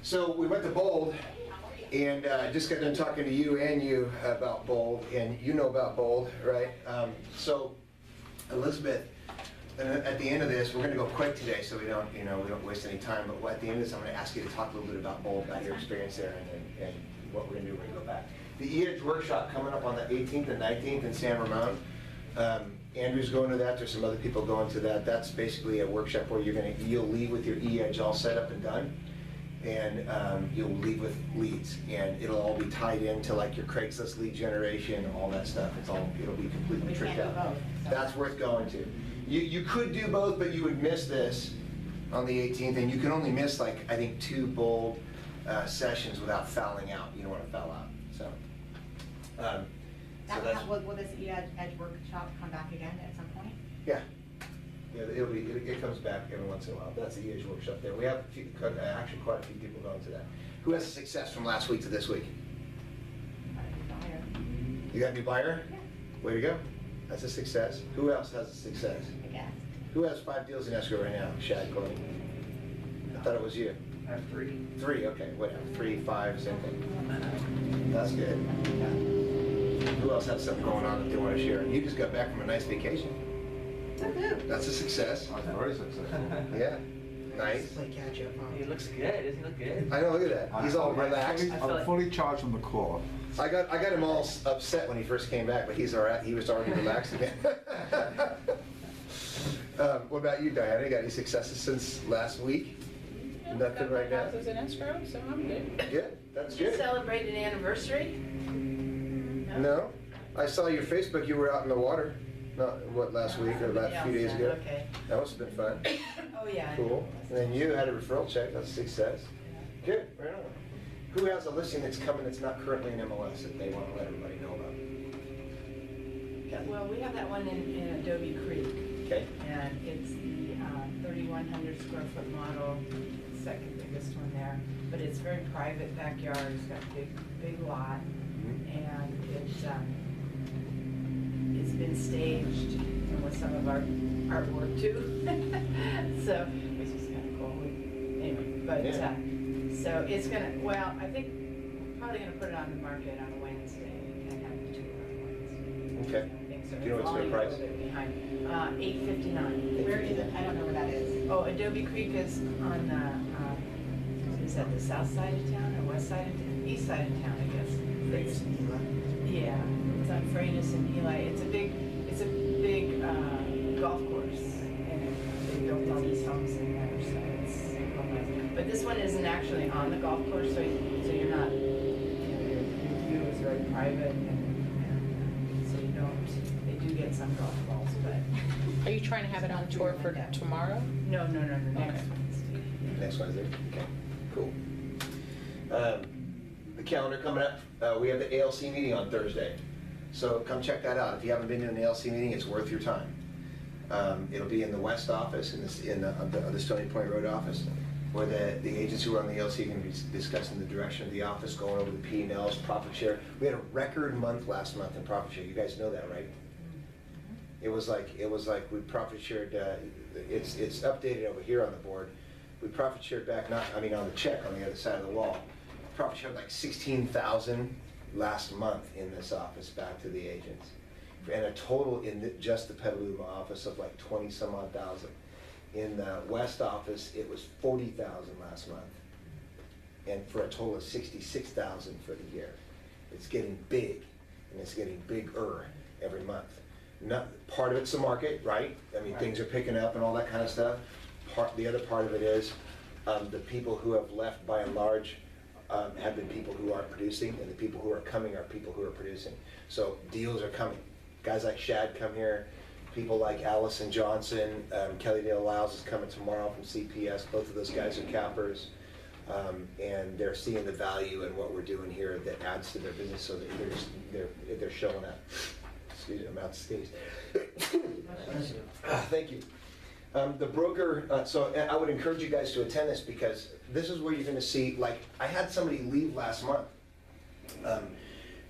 So we went to Bold, and just got done talking to you about Bold, and you know about Bold, right? So Elizabeth, at the end of this, we're going to go quick today, so we don't waste any time. But at the end of this, I'm going to ask you to talk a little bit about Bold, about your experience there, and what we're going to do when we go back. The EDGE workshop coming up on the 18th and 19th in San Ramon. Andrew's going to that. There's some other people going to that. That's basically a workshop where you'll leave with your EDGE all set up and done. And you'll leave with leads, and it'll all be tied into like your Craigslist lead generation, all that stuff. It'll be completely tricked out. That's worth going to. You could do both, but you would miss this on the 18th, and you can only miss like I think 2 Bold sessions without fouling out. You don't want to foul out. So. Will this EDGE workshop come back again at some point? Yeah. Yeah, it comes back every once in a while. That's the EDGE workshop there. We have actually quite a few people going to that. Who has a success from last week to this week? You got a new buyer? Yeah. Way to go. That's a success. Who else has a success? I guess. Who has 5 deals in escrow right now? Shad, Courtney? I thought it was you. I have 3. 3, okay, whatever. 3, 5, same thing. That's good. Who else has something going on that they want to share? You just got back from a nice vacation. That's a success. That's very successful. Yeah. Nice. Play catch up, huh? He looks good. Doesn't he look good? I know, look at that. He's all relaxed. I'm fully charged from the core. I got him all upset when he first came back, but he's all right. He was already relaxed again. What about you, Diana? You got any successes since last week? Nothing right now? Houses in escrow, so I'm good. Good. That's Did you good. celebrate an anniversary? No. I saw your Facebook. You were out in the water. Not what last week or a few days ago. Okay. That must have been fun. Oh, yeah. Cool. And then you had a referral check. That's a success. Good. Right on. Who has a listing that's coming that's not currently in MLS that they want to let everybody know about? Kathy? Well, we have that one in Adobe Creek, Okay. and it's the 3,100 square foot model, second biggest one there. But it's very private backyard. It's got a big lot, and it's been staged and with some of our artwork too. So, which is kind of cool. Anyway, but so it's gonna. Well, I think we're probably gonna put it on the market on a Wednesday and have the tour on Wednesday. Okay. I think so. Do you know what's the price? A little bit behind. $859. Where is it? I don't know where that is. Oh, Adobe Creek is on is that the south side of town or west side of town? East side of town, I guess. Yeah, it's on Freitas and Eli. It's a big golf course, and they built all these homes in there, so it's real nice. But this one isn't actually on the golf course, so you're not. Your view is very private, and so you don't. They do get some golf balls, but Are you trying to have it on tour for tomorrow? no, next Okay. Wednesday. Next Wednesday? Okay, cool. The calendar coming up, we have the ALC meeting on Thursday. So come check that out. If you haven't been to an ALC meeting, it's worth your time. It'll be in the West office, in the Stony Point Road office, where the agents who are on the ALC are going to be discussing the direction of the office, going over the P&Ls, profit share. We had a record month last month in profit share. You guys know that, right? It was like we profit shared, it's updated over here on the board. We profit shared back, on the check on the other side of the wall. Profit shared like 16,000 last month in this office back to the agents. And a total in just the Petaluma office of like 20 some odd thousand. In the West office, it was 40,000 last month. And for a total of 66,000 for the year. It's getting big, and it's getting bigger every month. Part of it's the market, right? Things are picking up and all that kind of stuff. The other part of it is the people who have left by and large have been people who aren't producing, and the people who are coming are people who are producing. So deals are coming. Guys like Shad come here. People like Allison Johnson, Kelly Dale Lyles is coming tomorrow from CPS. Both of those guys are cappers. And they're seeing the value in what we're doing here that adds to their business, so that they're showing up. Excuse me, I'm out to sneeze. Thank you. The broker, so I would encourage you guys to attend this, because this is where you're going to see, like, I had somebody leave last month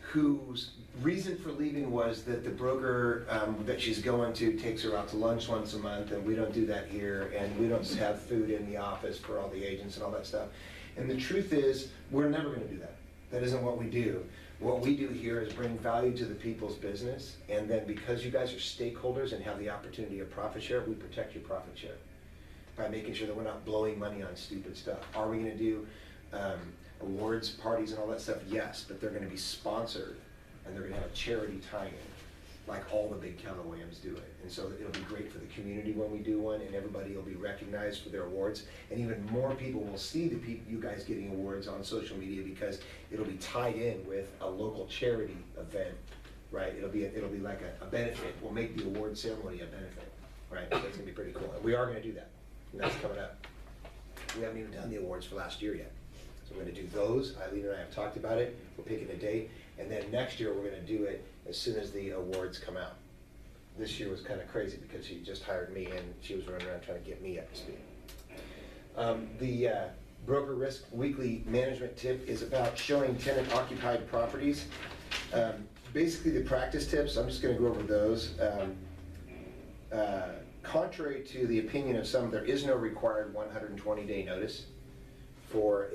whose reason for leaving was that the broker that she's going to takes her out to lunch once a month, and we don't do that here, and we don't have food in the office for all the agents and all that stuff. And the truth is, we're never gonna do that. That isn't what we do. What we do here is bring value to the people's business, and then because you guys are stakeholders and have the opportunity of profit share, we protect your profit share by making sure that we're not blowing money on stupid stuff. Are we gonna do awards, parties and all that stuff? Yes, but they're gonna be sponsored and they're gonna have a charity tie-in, like all the big Keller Williams do it. And so it'll be great for the community when we do one, and everybody will be recognized for their awards. And even more people will see the people, you guys getting awards on social media, because it'll be tied in with a local charity event, right? It'll be like a benefit. We'll make the award ceremony a benefit, right? So it's gonna be pretty cool. And we are gonna do that, and that's coming up. We haven't even done the awards for last year yet. So we're gonna do those. Eileen and I have talked about it. We're picking a date. And then next year, we're gonna do it as soon as the awards come out. This year was kind of crazy because she just hired me and she was running around trying to get me up to speed. The broker risk weekly management tip is about showing tenant occupied properties. Basically the practice tips, I'm just gonna go over those. Contrary to the opinion of some, there is no required 120-day notice for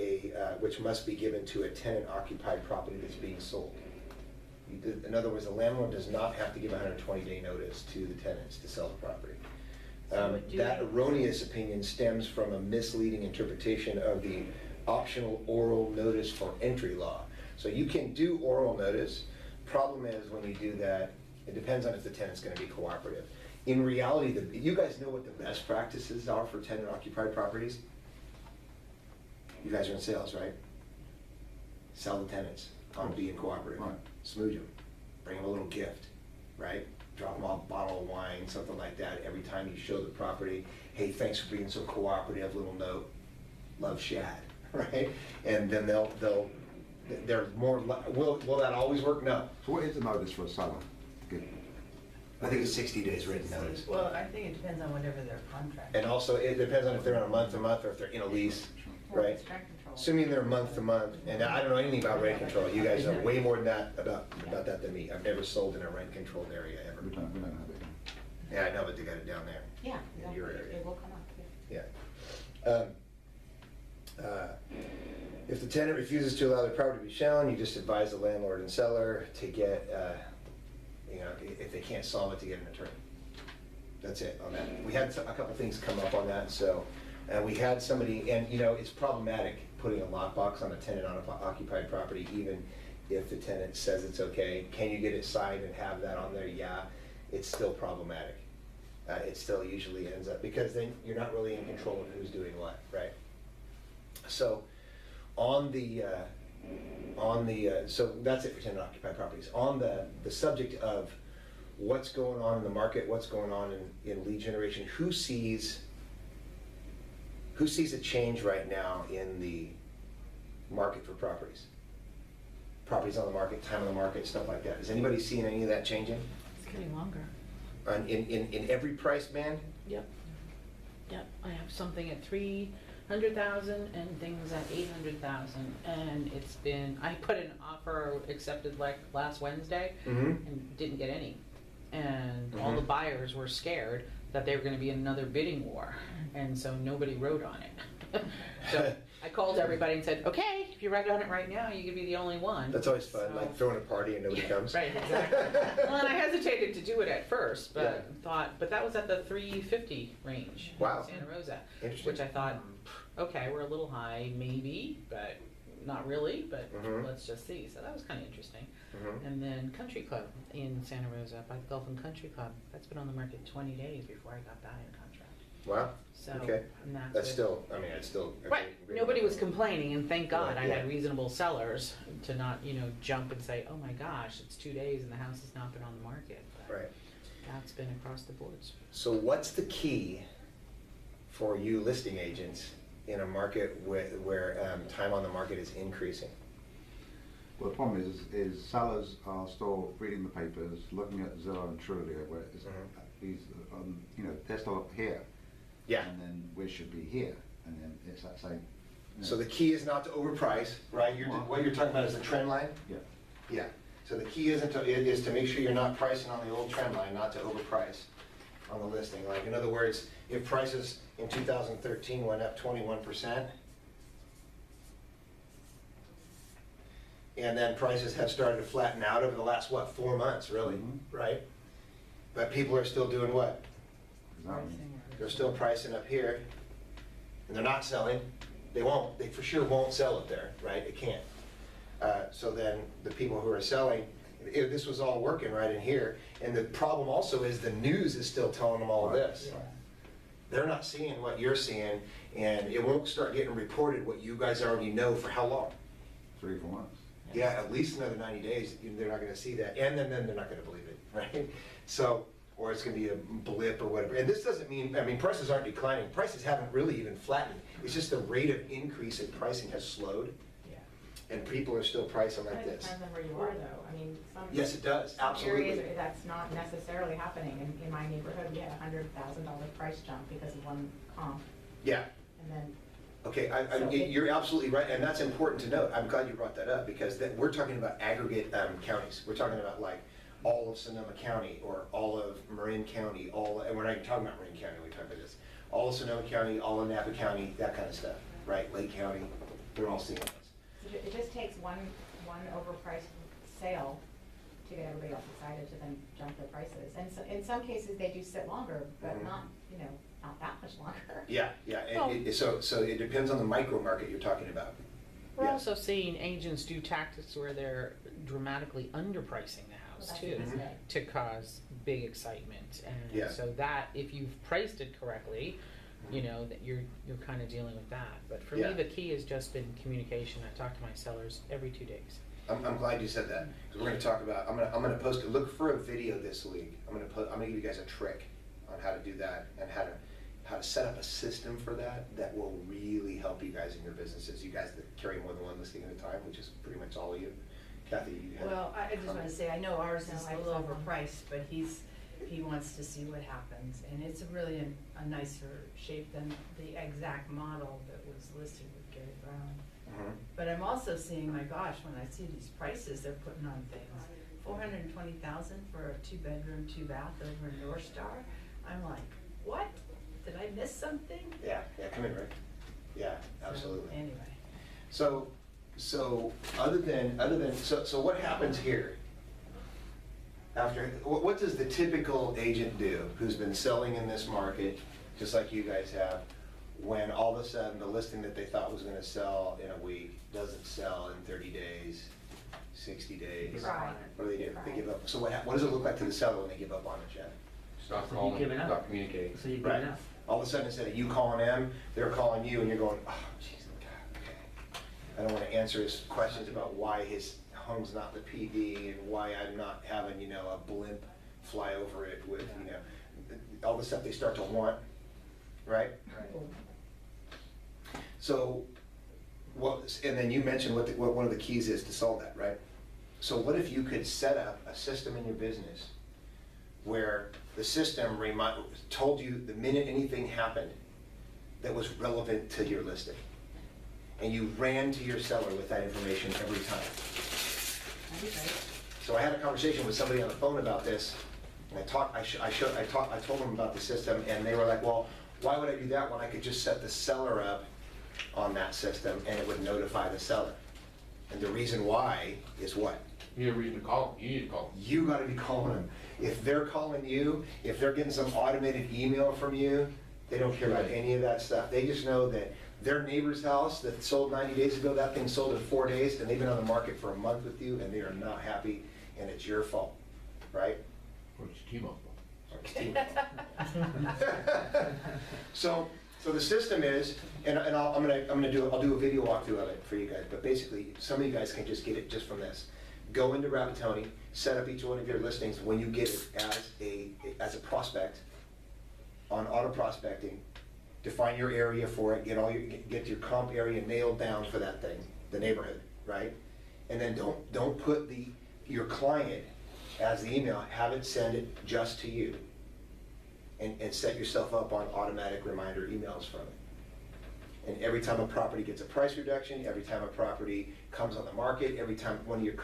which must be given to a tenant occupied property that's being sold. In other words, the landlord does not have to give a 120-day notice to the tenants to sell the property. That erroneous opinion stems from a misleading interpretation of the optional oral notice for entry law. So you can do oral notice. Problem is, when you do that, it depends on if the tenant's gonna be cooperative. In reality, you guys know what the best practices are for tenant occupied properties? You guys are in sales, right? Sell the tenants on being cooperative. Right. Smooch them, bring them a little gift, right? Drop them off a bottle of wine, something like that. Every time you show the property, hey, thanks for being so cooperative, little note, love Shad, right? And then they're more, will that always work? No. So what is the notice for a seller? Good. I think it's 60 days written notice. Well, I think it depends on whatever their contract. And also, it depends on if they're on a month-to-month or if they're in a lease, Well, right? it's rent control. Assuming they're month-to-month, and I don't know anything about rent control. You guys know way more than that about that than me. I've never sold in a rent-controlled area ever. We don't have it. Yeah, I know, but they got it down there. Yeah, In your exactly. area. It will come up, yeah. Yeah. If the tenant refuses to allow their property to be shown, you just advise the landlord and seller to get, if they can't solve it, to get an attorney. That's it on that. We had a couple things come up on that, so we had somebody, and it's problematic putting a lockbox on a tenant on a occupied property, even if the tenant says it's okay. Can you get it signed and have that on there? Yeah, it's still problematic. It still usually ends up, because then you're not really in control of who's doing what, right? So so that's it for tenant occupied properties. On the subject of what's going on in the market, what's going on in lead generation, who sees a change right now in the market for properties? Properties on the market, time on the market, stuff like that. Is anybody seeing any of that changing? It's getting longer. In every price band? Yep. Yep, I have something at 300,000 and things at 800,000, and it's been, I put an offer accepted like last Wednesday and didn't get any. And all the buyers were scared that they were gonna be in another bidding war, and so nobody wrote on it. So I called everybody and said, okay, if you write on it right now, you could be the only one. That's always fun, So- like throwing a party and nobody comes. Right, exactly. Well, and I hesitated to do it at first, but but that was at the 350 range. Wow. In Santa Rosa. Interesting. Which I thought, okay, we're a little high, maybe, but not really, but let's just see. So that was kind of interesting. And then Country Club in Santa Rosa by the Gulf and Country Club. That's been on the market 20 days before I got that in contract. Wow, So, okay. and That's with- still, I mean, it's still. a Right, great nobody was number. complaining, and thank God I Yeah. had reasonable sellers to not, jump and say, oh my gosh, it's 2 days and the house has not been on the market. But Right. that's been across the boards. So what's the key for you listing agents in a market where time on the market is increasing? Well, the problem is sellers are still reading the papers, looking at Zillow and Trulia, where it's, they're still up here. Yeah. And then we should be here, and then it's that same. So the key is not to overprice, right? What you're talking about is the trend line? Yeah. Yeah. So the key is to make sure you're not pricing on the old trend line, not to overprice on the listing. Like, in other words, if prices in 2013 went up 21%, And then prices have started to flatten out over the last, what, 4 months, really, Mhm. right? But people are still doing what? Exactly. They're still pricing up here, and they're not selling. They won't, they for sure won't sell it there, right? It can't. So then the people who are selling, this was all working right in here. And the problem also is the news is still telling them all this. They're not seeing what you're seeing, and it won't start getting reported what you guys already know for how long? 3 or 4 months. Yeah, at least another 90 days, they're not gonna see that, and then they're not gonna believe it, right? So, or it's gonna be a blip or whatever. And this doesn't mean, I mean, prices aren't declining, prices haven't really even flattened. It's just the rate of increase in pricing has slowed, Yeah. and people are still pricing like It this. depends on where you are though, I mean, some. Yes, it does, some absolutely. areas that's not necessarily happening, in my neighborhood, we had $100,000 price jump because of one comp, Yeah, and then, okay, So it- you're absolutely right, and that's important to note. I'm glad you brought that up, because we're talking about aggregate counties. We're talking about like all of Sonoma County, or all of Marin County, and we're not even talking about Marin County, we're talking about this. All of Sonoma County, all of Napa County, that kind of stuff, right? Lake County, they're all seeing this. so it just takes one overpriced sale to get everybody else excited to then jump their prices. And so, in some cases, they do sit longer, but Mhm. not, not that much longer. Yeah, and so it depends on the micro market you're talking about. We're Yeah. also seeing agents do tactics where they're dramatically underpricing the house Well, too, that's good. to cause big excitement. Yeah. And so that, if you've priced it correctly, you know, that you're kind of dealing with that. But for Yeah. me, the key has just been communication. I talk to my sellers every 2 days. I'm glad you said that, because we're gonna talk about, I'm gonna post, look for a video this week. I'm gonna give you guys a trick on how to do that, and how to set up a system for that will really help you guys in your businesses, you guys that carry more than one listing at a time, which is pretty much all of you. Kathy, you had. Well, I just wanna say, I know ours No, is I a just little have one. overpriced, but he wants to see what happens. And it's really a nicer shape than the exact model that was listed with Gary Brown. Mhm. But I'm also seeing, my gosh, when I see these prices they're putting on things, 420,000 for a 2-bedroom, 2-bath over in North Star. I'm like, what? Did I miss something? Yeah, come in, Rick. Yeah, So, absolutely. Anyway. So so what happens here? What does the typical agent do who's been selling in this market, just like you guys have, when all of a sudden the listing that they thought was gonna sell in a week doesn't sell in 30 days, 60 days? Right. What do? They Right. give up. So what does it look like to the seller when they give up on it, Jeff? So Stop you've calling, given up. stop communicating. So you've Right. given up. All of a sudden, instead of you calling them, they're calling you, and you're going, oh, jeez, God, okay. I don't want to answer his questions about why his home's not the PD, and why I'm not having, a blimp fly over it with, all the stuff they start to want, right? So, and then you mentioned what one of the keys is to solve that, right? So what if you could set up a system in your business where the system told you the minute anything happened that was relevant to your listing, and you ran to your seller with that information every time? That'd be great. So I had a conversation with somebody on the phone about this, and I told them about the system, and they were like, well, why would I do that when I could just set the seller up on that system and it would notify the seller? And the reason why is what? You need a reason to call them, you need to call them. You gotta be calling them. If they're calling you, if they're getting some automated email from you, they don't care about any of that stuff. They just know that their neighbor's house that sold 90 days ago, that thing sold in 4 days, and they've been on the market for a month with you, and they are not happy, and it's your fault, right? Or it's T-Mobile. Or it's T-Mobile. So the system is, and I'll do a video walkthrough of it for you guys, but basically, some of you guys can just get it just from this. Go into Rabbitoni, set up each one of your listings when you get it as a prospect on auto prospecting. Define your area for it, get your comp area nailed down for that thing, the neighborhood, right? And then don't put your client as the email, have it send it just to you. And set yourself up on automatic reminder emails from it. And every time a property gets a price reduction, every time a property comes on the market, every time one of your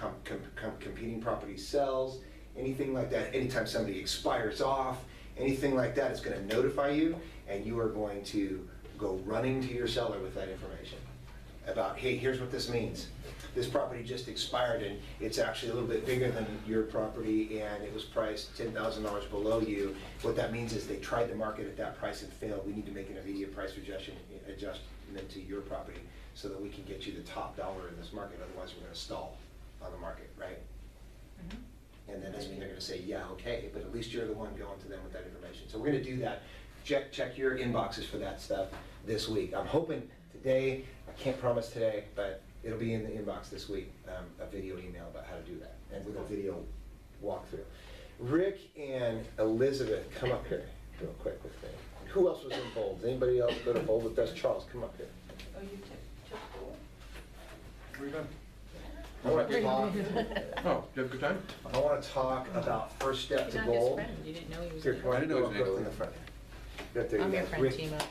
competing properties sells, anything like that, anytime somebody expires off, anything like that, it's gonna notify you, and you are going to go running to your seller with that information. about, hey, here's what this means. This property just expired and it's actually a little bit bigger than your property and it was priced $10,000 below you. What that means is they tried to market at that price and failed. We need to make an immediate price adjustment to your property so that we can get you the top dollar in this market. Otherwise, we're gonna stall on the market, right? And that doesn't mean they're gonna say, yeah, okay, but at least you're the one going to them with that information. So we're gonna do that. Check your inboxes for that stuff this week. I'm hoping today, I can't promise today, but it'll be in the inbox this week, a video email about how to do that, and with a video walkthrough. Rick and Elizabeth, come up here real quick with me. Who else was in bold? Does anybody else go to bold with us? Charles, come up here. Oh, you took four? Where you been? I want to talk, Oh, did you have a good time? I want to talk about first step He's to not his bold. friend, you didn't know he was. Here, in come on, I didn't know go his name. in the front. Right there, I'm you your go. friend, Rick, Timo.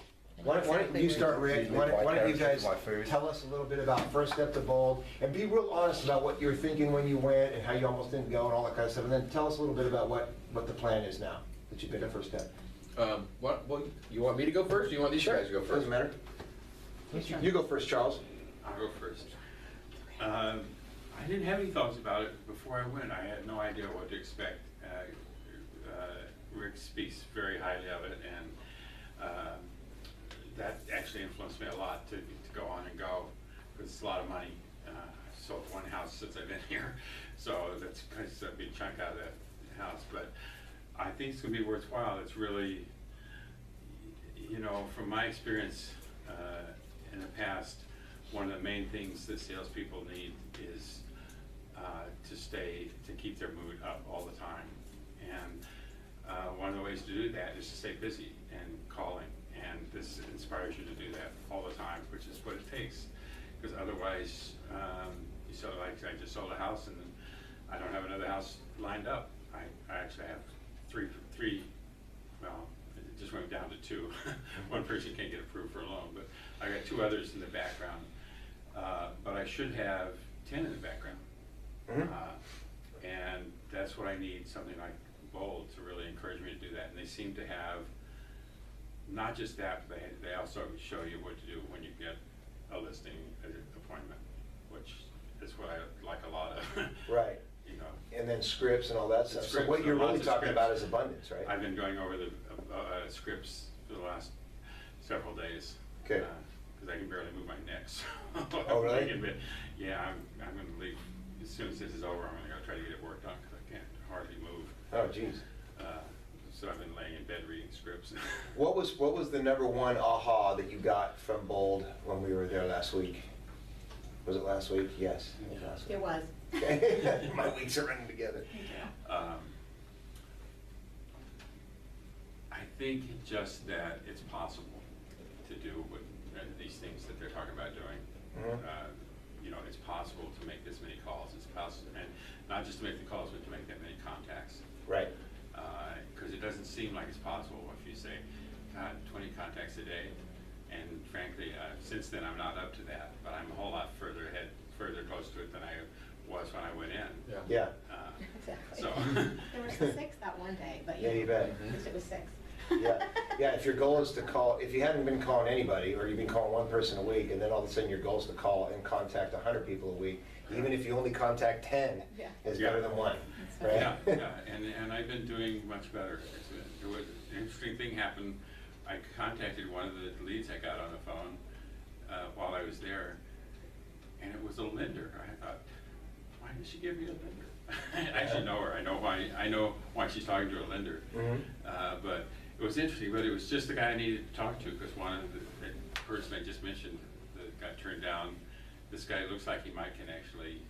Why don't you start, Rick? Why don't you guys My food. tell us a little bit about First Step to Bold, and be real honest about what you were thinking when you went, and how you almost didn't go, and all that kind of stuff, and then tell us a little bit about what the plan is now, that you've been to First Step. What, you want me to go first, or you want these guys to go first? Doesn't matter. You go first, Charles. I'll go first. I didn't have any thoughts about it before I went. I had no idea what to expect. Rick speaks very highly of it, and that actually influenced me a lot to go on and go, because it's a lot of money. I've sold one house since I've been here, so that's kind of a big chunk out of that house. But I think it's going to be worthwhile. It's really, you know, from my experience in the past, one of the main things that salespeople need is to keep their mood up all the time. And one of the ways to do that is to stay busy and calling. And this inspires you to do that all the time, which is what it takes. Because otherwise, you sort of like, I just sold a house and I don't have another house lined up. I actually have three, well, it just went down to two. One person can't get approved for a loan, but I got two others in the background. But I should have 10 in the background. And that's what I need, something like Bold to really encourage me to do that. And they seem to have not just that, but they also show you what to do when you get a listing appointment, which is what I like a lot of. Right. You know. And then scripts and all that stuff. So Scripts, what you're lots really of talking scripts. about is abundance, right? I've been going over the scripts for the last several days. Okay. Because I can barely move my neck. So Oh, really? Yeah, I'm going to leave as soon as this is over. I'm going to go try to get it worked on because I can't hardly move. Oh, geez. So I've been laying in bed reading scripts. What was the number one aha that you got from Bold when we were there last week? Was it last week? Yes. It was last week. It was. Okay. My weeks are running together. I think just that it's possible to do what these things that they're talking about doing. You know, it's possible to make this many calls. It's possible, and not just to make the calls, but to make that many contacts. Right. Because it doesn't seem like it's possible if you say, God, 20 contacts a day. And frankly, since then I'm not up to that, but I'm a whole lot further close to it than I was when I went in. Yeah. Exactly. So. There were 6 that one day, but Yeah, you bet. at least it was 6. Yeah, yeah, if your goal is to call, if you hadn't been calling anybody, or you've been calling one person a week, and then all of a sudden your goal is to call and contact 100 people a week, even if you only contact 10, Yeah. is Yeah. better than one, That's right? right. Yeah, and I've been doing much better. There was an interesting thing happened. I contacted one of the leads I got on the phone while I was there, and it was a lender. I thought, why did she give me a lender? I should know her. I know why she's talking to a lender. But it was interesting, but it was just the guy I needed to talk to, because one of the person I just mentioned that got turned down, this guy looks like he can actually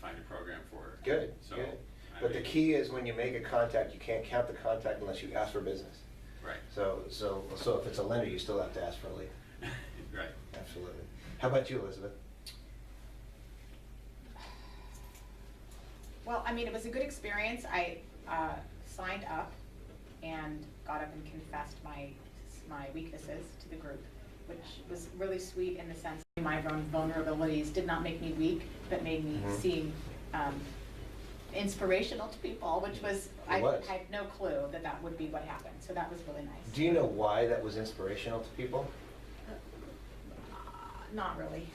find a program for her. Good, So, good. I But the mean, key is when you make a contact, you can't count the contact unless you ask for business. Right. So if it's a lender, you still have to ask for a lead. Right. Absolutely. How about you, Elizabeth? Well, I mean, it was a good experience. I signed up and got up and confessed my weaknesses to the group, which was really sweet in the sense that my own vulnerabilities did not make me weak, but made me seem inspirational to people, which was, I had no clue that would be what happened. So that was really nice. Do you know why that was inspirational to people? Not really.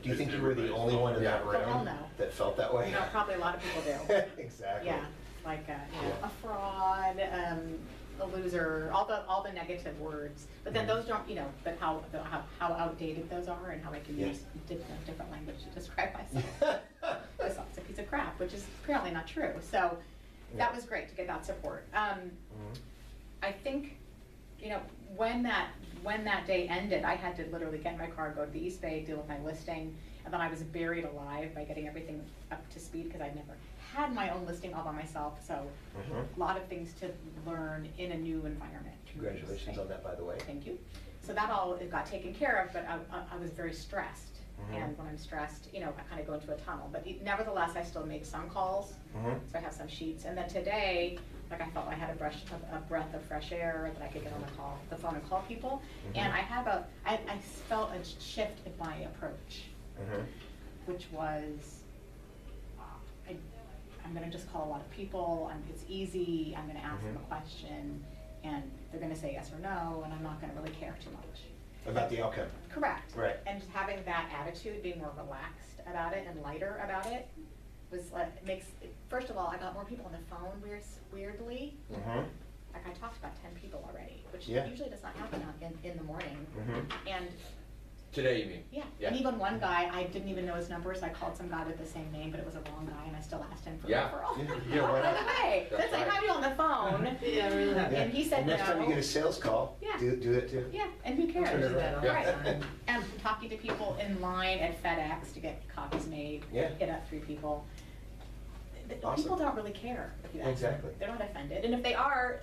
Do you think you were the only one in that Oh, hell room no. that felt that way? No, probably a lot of people do. Exactly. Yeah, like, you know, Yeah. a fraud, a loser, all the negative words. But then those don't, you know, but how outdated those are and how I can Yeah. use different language to describe myself. This is a piece of crap, which is apparently not true. So that was great to get that support. I think, you know, when that day ended, I had to literally get in my car, go to the East Bay, deal with my listing, and then I was buried alive by getting everything up to speed because I'd never had my own listing all by myself. So a lot of things to learn in a new environment. Congratulations on that, by the way. Thank you. So that all got taken care of, but I was very stressed. And when I'm stressed, you know, I kind of go into a tunnel. But nevertheless, I still made some calls. So I have some sheets. And then today, like I felt I had a breath of fresh air that I could get on the phone and call people. And I felt a shift in my approach, which was, I'm gonna just call a lot of people, it's easy, I'm gonna ask them a question, and they're gonna say yes or no, and I'm not gonna really care too much. About the outcome. Correct. Right. And just having that attitude, being more relaxed about it and lighter about it, was like, first of all, I got more people on the phone weirdly. Like I talked about 10 people already, which usually does not happen in the morning. And Today, you mean? yeah, and even one guy, I didn't even know his number, so I called some guy with the same name, but it was a wrong guy, and I still asked him for a Yeah. referral. Yeah, why By not? the way, That's since I right. have you on the phone, Yeah, really. and he said And next time you no. get a sales call, Yeah. do it too. Yeah, and who cares? I do that all the Right. time. And talking to people in line at FedEx to get copies made, Yeah. hit up 3 people. Awesome. People don't really care if you ask Exactly. them. They're not offended, and if they are,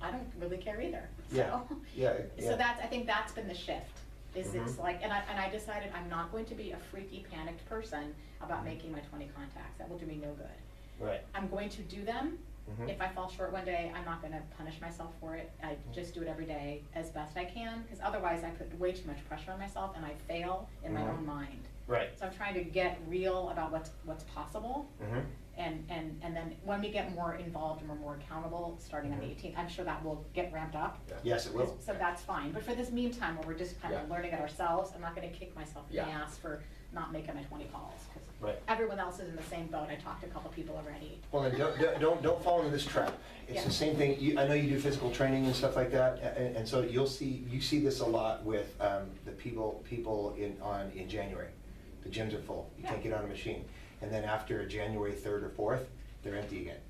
I don't really care either. Yeah. So, Yeah. so I think that's been the shift. It's like, and I decided I'm not going to be a freaky, panicked person about making my 20 contacts. That will do me no good. Right. I'm going to do them. If I fall short one day, I'm not gonna punish myself for it. I just do it every day as best I can, because otherwise I put way too much pressure on myself and I fail in my own mind. Right. So I'm trying to get real about what's possible. And then when we get more involved and we're more accountable, starting on the 18th, I'm sure that will get ramped up. Yes, it will. So that's fine. But for this meantime, where we're just kind of Yeah. learning it ourselves, I'm not gonna kick myself in the Yeah. ass for not making my 20 calls. 'Cause Right. everyone else is in the same boat. I talked to a couple people already. Well, then don't fall into this trap. It's Yeah. the same thing. I know you do physical training and stuff like that, and so you see this a lot with the people in January. The gyms are full. You can't get on a machine, and then after January 3rd or 4th, they're empty again.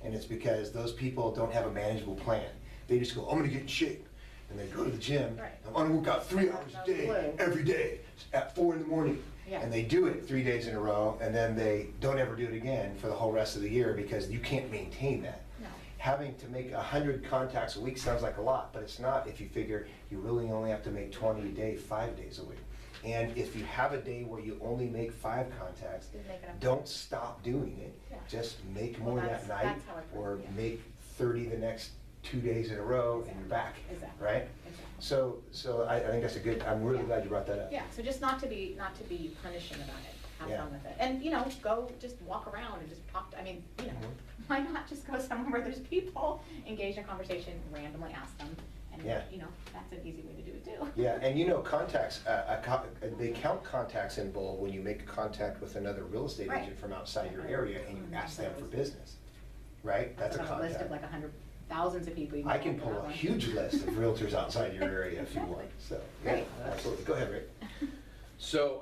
And it's because those people don't have a manageable plan. They just go, I'm gonna get in shape. And they go to the gym, Right. I'm gonna work out 3 hours a No day, clue. every day, at 4 in the morning. Yeah. And they do it 3 days in a row, and then they don't ever do it again for the whole rest of the year because you can't maintain that. No. Having to make 100 contacts a week sounds like a lot, but it's not if you figure you really only have to make 20 a day, 5 days a week. And if you have a day where you only make 5 contacts, Just make it up. don't stop doing it. Yeah. Just make Well, more that's- that night, that's how I put it, or yeah. make 30 the next 2 days in a row, and you're back. Exactly. Right? Exactly. So I think that's a good, I'm really Yeah. glad you brought that up. Yeah, so just not to be punishing about it, have Yeah. fun with it. And, go just walk around and just talk to, why not just go somewhere where there's people, engage in conversation, randomly ask them, and, Yeah. that's an easy way to do it too. Yeah, and contacts, they count contacts in bold when you make a contact with another real estate Right. agent from outside your area and you ask them for business, right? That's a I have a list of contact. like thousands of people. You I can go pull that a one. huge list of realtors outside your area if you want, so, yeah, Great. absolutely. Go ahead, Rick. So,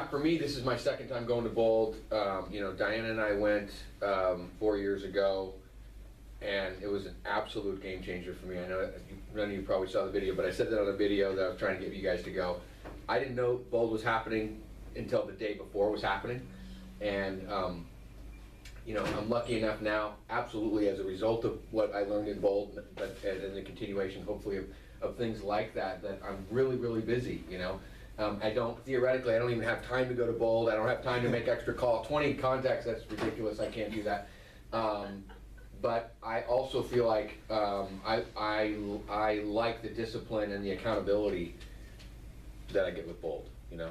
for me, this is my second time going to Bold. Diana and I went 4 years ago, and it was an absolute game changer for me. I know none of you probably saw the video, but I said that on a video that I was trying to get you guys to go. I didn't know Bold was happening until the day before it was happening, and I'm lucky enough now, absolutely as a result of what I learned in Bold, but and the continuation, hopefully, of things like that, that I'm really, really busy, I don't even have time to go to Bold. I don't have time to make extra calls. 20 contacts, that's ridiculous. I can't do that. But I also feel like I like the discipline and the accountability that I get with Bold, and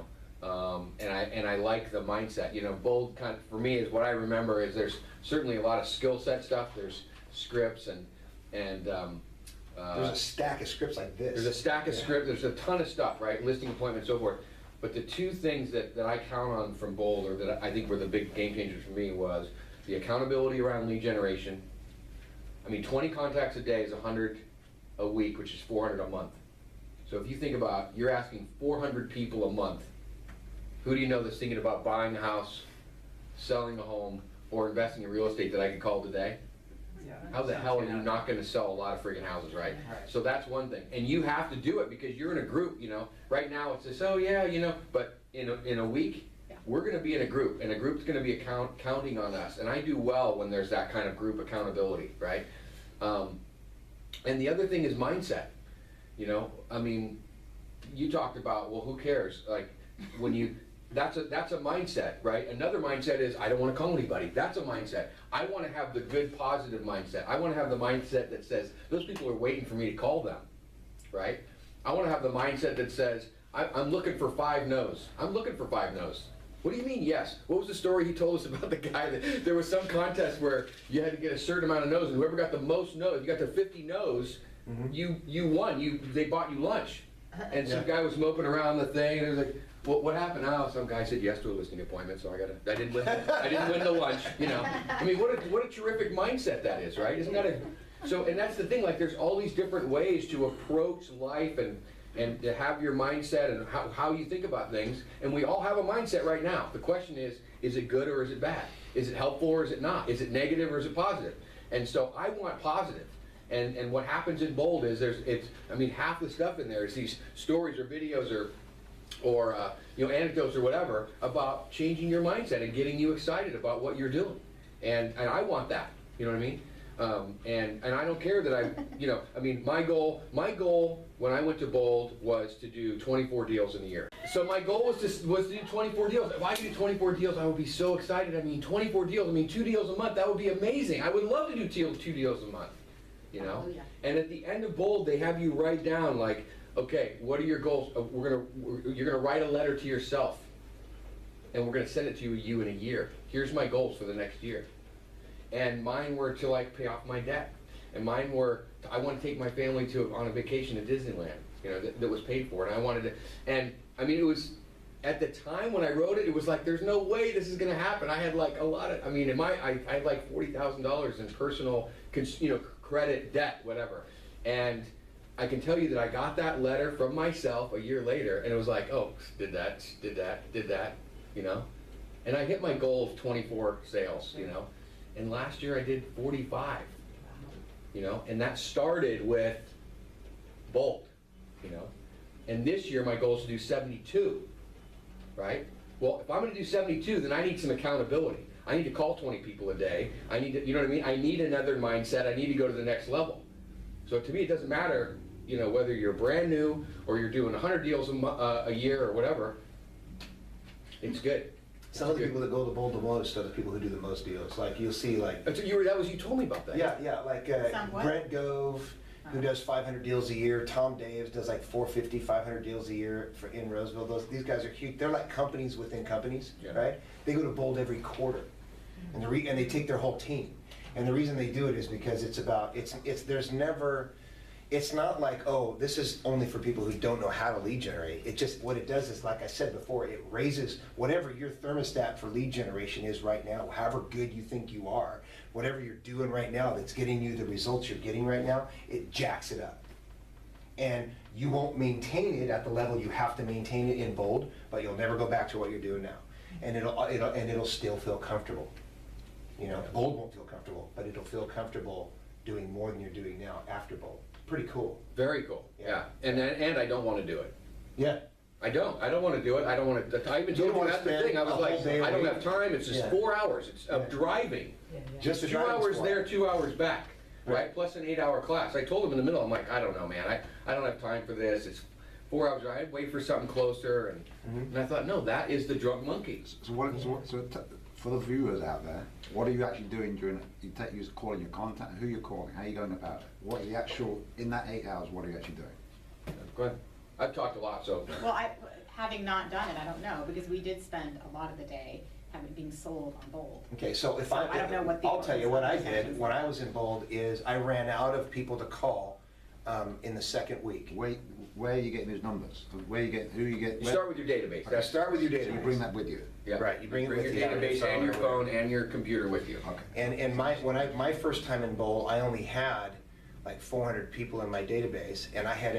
I like the mindset. Bold for me is what I remember is there's certainly a lot of skill set stuff. There's scripts and There's a stack of scripts like this. there's a stack of script, there's a ton of stuff, right? Listing appointments, so forth. But the two things that I count on from Bold, or that I think were the big game changers for me, was the accountability around lead generation. I mean, 20 contacts a day is 100 a week, which is 400 a month. So if you think about, you're asking 400 people a month, who do you know that's thinking about buying a house, selling a home, or investing in real estate that I could call today? How the hell are you not gonna sell a lot of freaking houses, right? So that's one thing. And you have to do it because you're in a group, you know. Right now it's just, oh yeah, you know, but in a week, we're gonna be in a group, and a group's gonna be counting on us. And I do well when there's that kind of group accountability, right? And the other thing is mindset. You know, I mean, you talked about, well, who cares? Like, when you, that's a mindset, right? Another mindset is, I don't wanna call anybody. That's a mindset. I wanna have the good, positive mindset. I wanna have the mindset that says, those people are waiting for me to call them, right? I wanna have the mindset that says, I'm looking for 5 no's. I'm looking for 5 no's. What do you mean, yes? What was the story he told us about the guy that there was some contest where you had to get a certain amount of no's, and whoever got the most no's, you got to 50 no's, you won. They bought you lunch. And some guy was moping around the thing, and it was like, what happened? Oh, some guy said yes to a listing appointment, so I didn't win the lunch, you know. I mean, what a terrific mindset that is, right? Isn't that and that's the thing, like, there's all these different ways to approach life and to have your mindset and how you think about things. And we all have a mindset right now. The question is it good or is it bad? Is it helpful or is it not? Is it negative or is it positive? And so I want positive. And what happens in Bold is half the stuff in there is these stories or videos or you know, anecdotes or whatever about changing your mindset and getting you excited about what you're doing. And I want that, you know what I mean? And I don't care that my goal when I went to Bold was to do 24 deals in a year. So my goal was to do 24 deals. If I could do 24 deals, I would be so excited. I mean, 24 deals, 2 deals a month, that would be amazing. I would love to do 2 deals a month, you know? Oh, yeah. And at the end of Bold, they have you write down, like, okay, what are your goals? You're gonna write a letter to yourself, and we're gonna send it to you in a year. Here's my goals for the next year. And mine were to, like, pay off my debt. And mine were, I want to take my family on a vacation to Disneyland, you know, that was paid for. And I wanted to, and I mean, it was, at the time when I wrote it, it was like, there's no way this is going to happen. I had like a lot of, I had like $40,000 in personal, credit, debt, whatever. And I can tell you that I got that letter from myself a year later, and it was like, oh, did that, you know? And I hit my goal of 24 sales, you know? And last year I did 45, you know, and that started with Bold, you know. And this year my goal is to do 72, right? Well, if I'm gonna do 72, then I need some accountability. I need to call 20 people a day. I need to, you know what I mean? I need another mindset. I need to go to the next level. So to me, it doesn't matter, you know, whether you're brand new or you're doing 100 deals a year or whatever, it's good. Some of the people that go to Bold the most are the people who do the most deals. Like, you'll see, like... You told me about that. Yeah, like Brent Gove, who does 500 deals a year. Tom Daves does like 450, 500 deals a year in Roseville. These guys are huge. They're like companies within companies, right? They go to Bold every quarter, and they take their whole team. And the reason they do it is because it's not like, oh, this is only for people who don't know how to lead generate. It just, what it does is, like I said before, it raises whatever your thermostat for lead generation is right now, however good you think you are, whatever you're doing right now that's getting you the results you're getting right now, it jacks it up. And you won't maintain it at the level you have to maintain it in Bold, but you'll never go back to what you're doing now. And it'll still feel comfortable. You know, Bold won't feel comfortable, but it'll feel comfortable doing more than you're doing now after Bold. Pretty cool. Very cool. Yeah. And I don't want to do it. Yeah. I don't want to do it. I don't want to. I even told you that's the thing. I was like, I don't have time. It's just 4 hours of driving. Just 2 hours there, 2 hours back, right? Plus an 8-hour class. I told him in the middle, I'm like, I don't know, man. I don't have time for this. It's 4 hours drive. I'd wait for something closer, and I thought, no, that is the drug monkey. For the viewers out there, what are you actually doing during it? You're calling your contact, who you're calling, how are you going about it? What are the actual, in that 8 hours, what are you actually doing? Go ahead. I've talked a lot, so. Well, having not done it, I don't know, because we did spend a lot of the day being sold on Bold. Okay, so I don't know what I'll tell you what I did when I was in Bold is I ran out of people to call in the second week. Where are you getting these numbers? Who you get? You start with your database. Okay, start with your database. You bring that with you. Yeah. Right, you bring it Bring with your you. database and your Phone. phone and your computer with you. Okay. And my first time in Bowl, I only had like 400 people in my database, and I had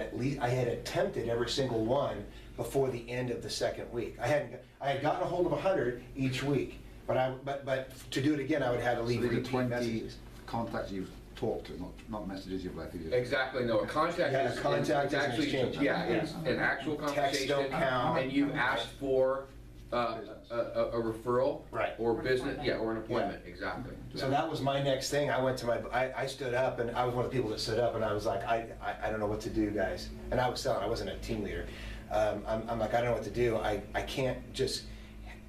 attempted every single one before the end of the second week. I had gotten a hold of 100 each week, but to do it again, I would have to So leave these are repeat 20 messages. contacts you've talked to, not messages you've left. Exactly, no, a contact Yeah, is, a contact it's is an actually, exchange. yeah, it's an actual Texts conversation. don't count. And you've asked for a referral. Right. Or business, yeah, or an appointment, exactly. So that was my next thing. I stood up, and I was one of the people that stood up, and I was like, I don't know what to do, guys. And I was selling, I wasn't a team leader. I'm like, I don't know what to do. I can't just,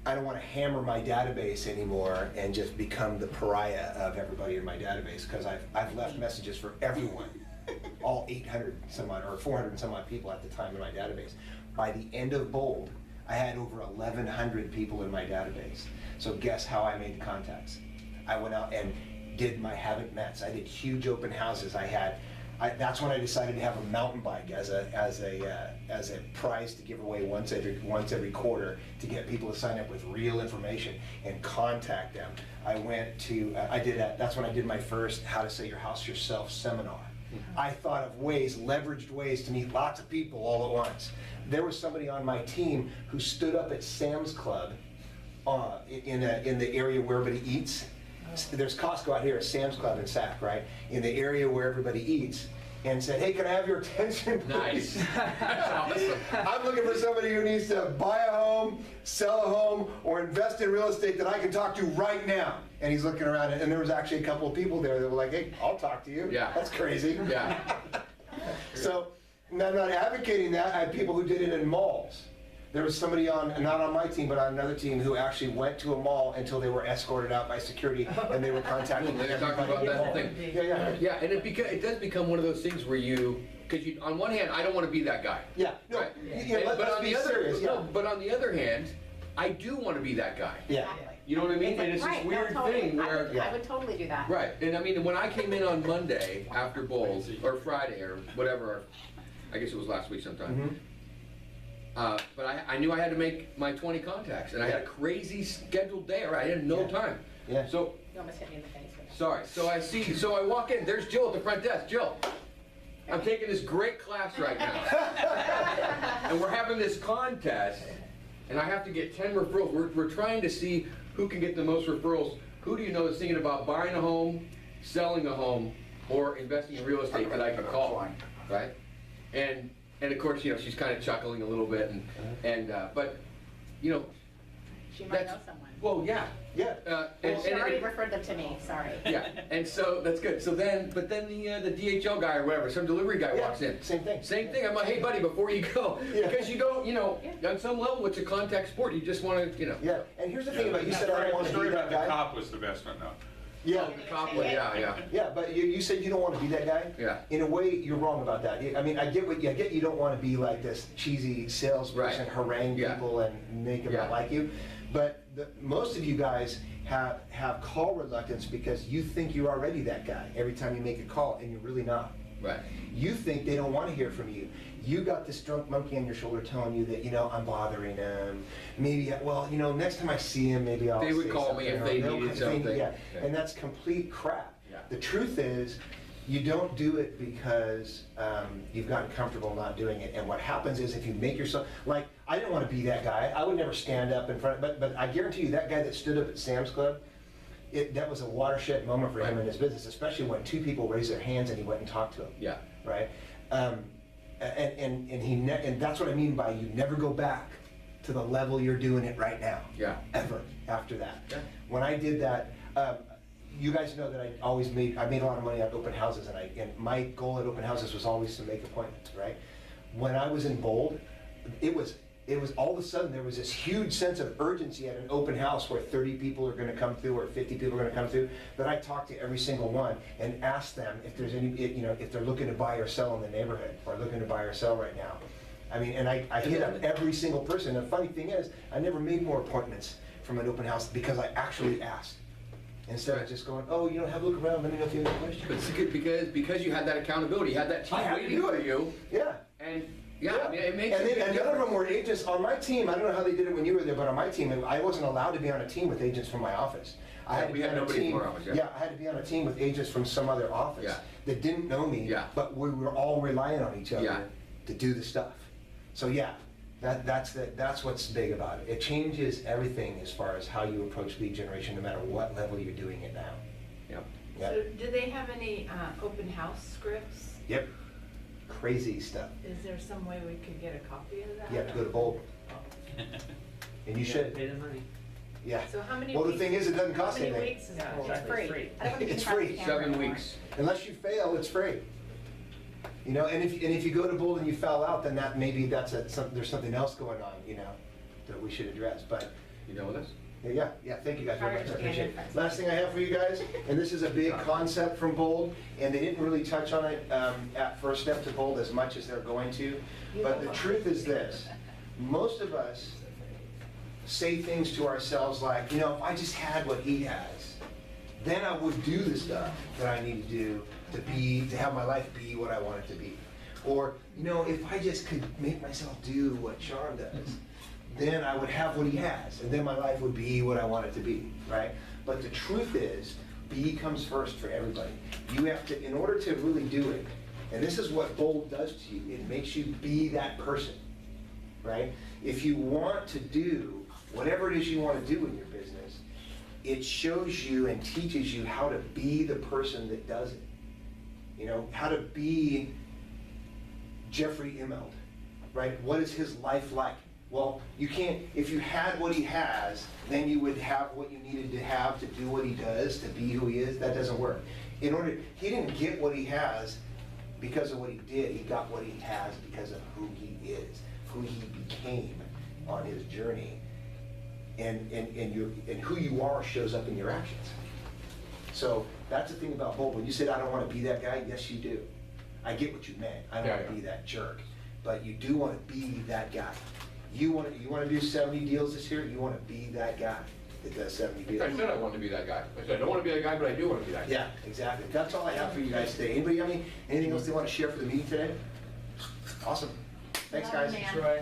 I don't want to hammer my database anymore and just become the pariah of everybody in my database, because I've left messages for everyone, all 800 some odd, or 400 and some odd people at the time in my database. By the end of Bold, I had over 1,100 people in my database. So guess how I made contacts? I went out and did my haven't mets. I did huge open houses. That's when I decided to have a mountain bike as a prize to give away once every quarter, to get people to sign up with real information and contact them. That's when I did my first How to Sell Your House Yourself seminar. I thought of leveraged ways to meet lots of people all at once. There was somebody on my team who stood up at Sam's Club in the area where everybody eats. There's Costco out here at Sam's Club in Sac, right? In the area where everybody eats, and said, hey, can I have your attention, please? Nice. That's awesome. I'm looking for somebody who needs to buy a home, sell a home, or invest in real estate that I can talk to right now. And he's looking around, and there was actually a couple of people there that were like, hey, I'll talk to you. Yeah. That's crazy. Yeah. So, and I'm not advocating that. I had people who did it in malls. There was somebody not on my team, but on another team, who actually went to a mall until they were escorted out by security, and they were contacting They're talking everybody about in the that mall. thing. Yeah. Yeah, and it does become one of those things where because on one hand, I don't want to be that guy. Yeah, no, Right? let's But on be the other, serious, yeah. no, but on the other hand, I do want to be that guy. Yeah. You know what I mean? And it's this Right, no, weird totally. thing where. I would totally do that. Right, and I mean, when I came in on Monday after Bowls, or Friday, or whatever, I guess it was last week sometime. But I knew I had to make my 20 contacts, and I had a crazy scheduled day, or I had no time. Yeah. So, You almost hit me in the face with that. sorry, so I walk in, there's Jill at the front desk. Jill, I'm taking this great class right now. And we're having this contest, and I have to get 10 referrals. We're trying to see who can get the most referrals. Who do you know that's thinking about buying a home, selling a home, or investing in real estate that I can call, right? And of course, she's kind of chuckling a little bit, but, She might that's, know someone. well, yeah. Yeah. She already referred them to me, sorry. Yeah, and so, that's good. So then, but then the DHL guy or whatever, some delivery guy Yeah, walks in. same thing. Same thing, I'm like, hey buddy, before you go, Yeah. because you don't, on some level, it's a contact sport, you just want to, Yeah, and here's the thing about, you said I don't want The to be story that about the guy. cop was the best one, though. Yeah, yeah. but you said you don't want to be that guy. Yeah. In a way, you're wrong about that. I mean, I get you don't want to be like this cheesy salesperson, Right. harangue Yeah. people and make them Yeah. not like you. But most of you guys have call reluctance because you think you're already that guy every time you make a call, and you're really not. Right. You think they don't want to hear from you. You got this drunk monkey on your shoulder telling you that, I'm bothering them. Maybe, next time I see him, maybe I'll They would say call me something, if or they they'll needed come- something. Yeah, Yeah. and that's complete crap. Yeah. The truth is, you don't do it because you've gotten comfortable not doing it. And what happens is, if you make yourself, like, I didn't want to be that guy. I would never stand up in front, but I guarantee you, that guy that stood up at Sam's Club, that was a watershed moment for him Right. in his business, especially when two people raised their hands and he went and talked to them. Yeah. Right? And that's what I mean by you never go back to the level you're doing it right now. Yeah. Ever after that. Yeah. When I did that, you guys know that I made a lot of money at open houses, and my goal at open houses was always to make appointments, right? When I was in Bold, it was all of a sudden there was this huge sense of urgency at an open house where 30 people are gonna come through or 50 people are gonna come through, that I talked to every single one and asked them if there's if they're looking to buy or sell in the neighborhood, or looking to buy or sell right now. I mean, and I hit up every single person. The funny thing is, I never made more appointments from an open house because I actually asked. Instead of just going, oh, have a look around, let me know if you have any questions. But it's good because you had that accountability, you had that team I had to waiting do for it. you, Yeah. and, yeah, I mean, it makes a And big then, and none of them difference. were agents on my team. I don't know how they did it when you were there, but on my team, I wasn't allowed to be on a team with agents from my office. I had to We be had on a nobody team. from our office, yeah. I had to be on a team with agents from some other office Yeah. that didn't know me. Yeah. But we were all relying on each other Yeah. to do the stuff. So yeah, that's what's big about it. It changes everything as far as how you approach lead generation, no matter what level you're doing it now. Yep. Yeah. So do they have any open house scripts? Yep. Crazy stuff. Is there some way we could get a copy of that? You have to go to Bold, Oh. and you should. Pay the money. Yeah. So how many Well, the weeks? thing is, it doesn't cost How many anything. weeks is Yeah, Bold? It's exactly. free. Free. I don't think you It's can trust free. the camera 7 anymore. weeks. Unless you fail, it's free. And if you go to Bold and you foul out, then there's something else going on, that we should address. But You done with this? yeah, thank you guys very much, I Hard to appreciate it. get. Last thing I have for you guys, and this is a big concept from Bold, and they didn't really touch on it at First Step to Bold as much as they're going to. But the truth is this, most of us say things to ourselves like, if I just had what he has, then I would do the stuff that I need to do to have my life be what I want it to be. Or, if I just could make myself do what Sean does, then I would have what he has, and then my life would be what I want it to be, right? But the truth is, B comes first for everybody. You have to, in order to really do it, and this is what Bold does to you, it makes you be that person, right? If you want to do whatever it is you want to do in your business, it shows you and teaches you how to be the person that does it. How to be Jeffrey Immelt, right? What is his life like? Well, you can't, if you had what he has, then you would have what you needed to have to do what he does, to be who he is. That doesn't work. He didn't get what he has because of what he did. He got what he has because of who he is, who he became on his journey. And who you are shows up in your actions. So that's the thing about Bold. When you said, I don't want to be that guy, yes, you do. I get what you meant. I don't want to be that jerk. But you do want to be that guy. You want to do 70 deals this year, you want to be that guy that does 70 deals. I said I wanted to be that guy. I said I don't want to be that guy, but I do want to be that guy. Yeah, exactly. That's all I have for you guys today. Anybody have anything else they want to share for the meeting today? Awesome. Thanks, guys. Man. Troy.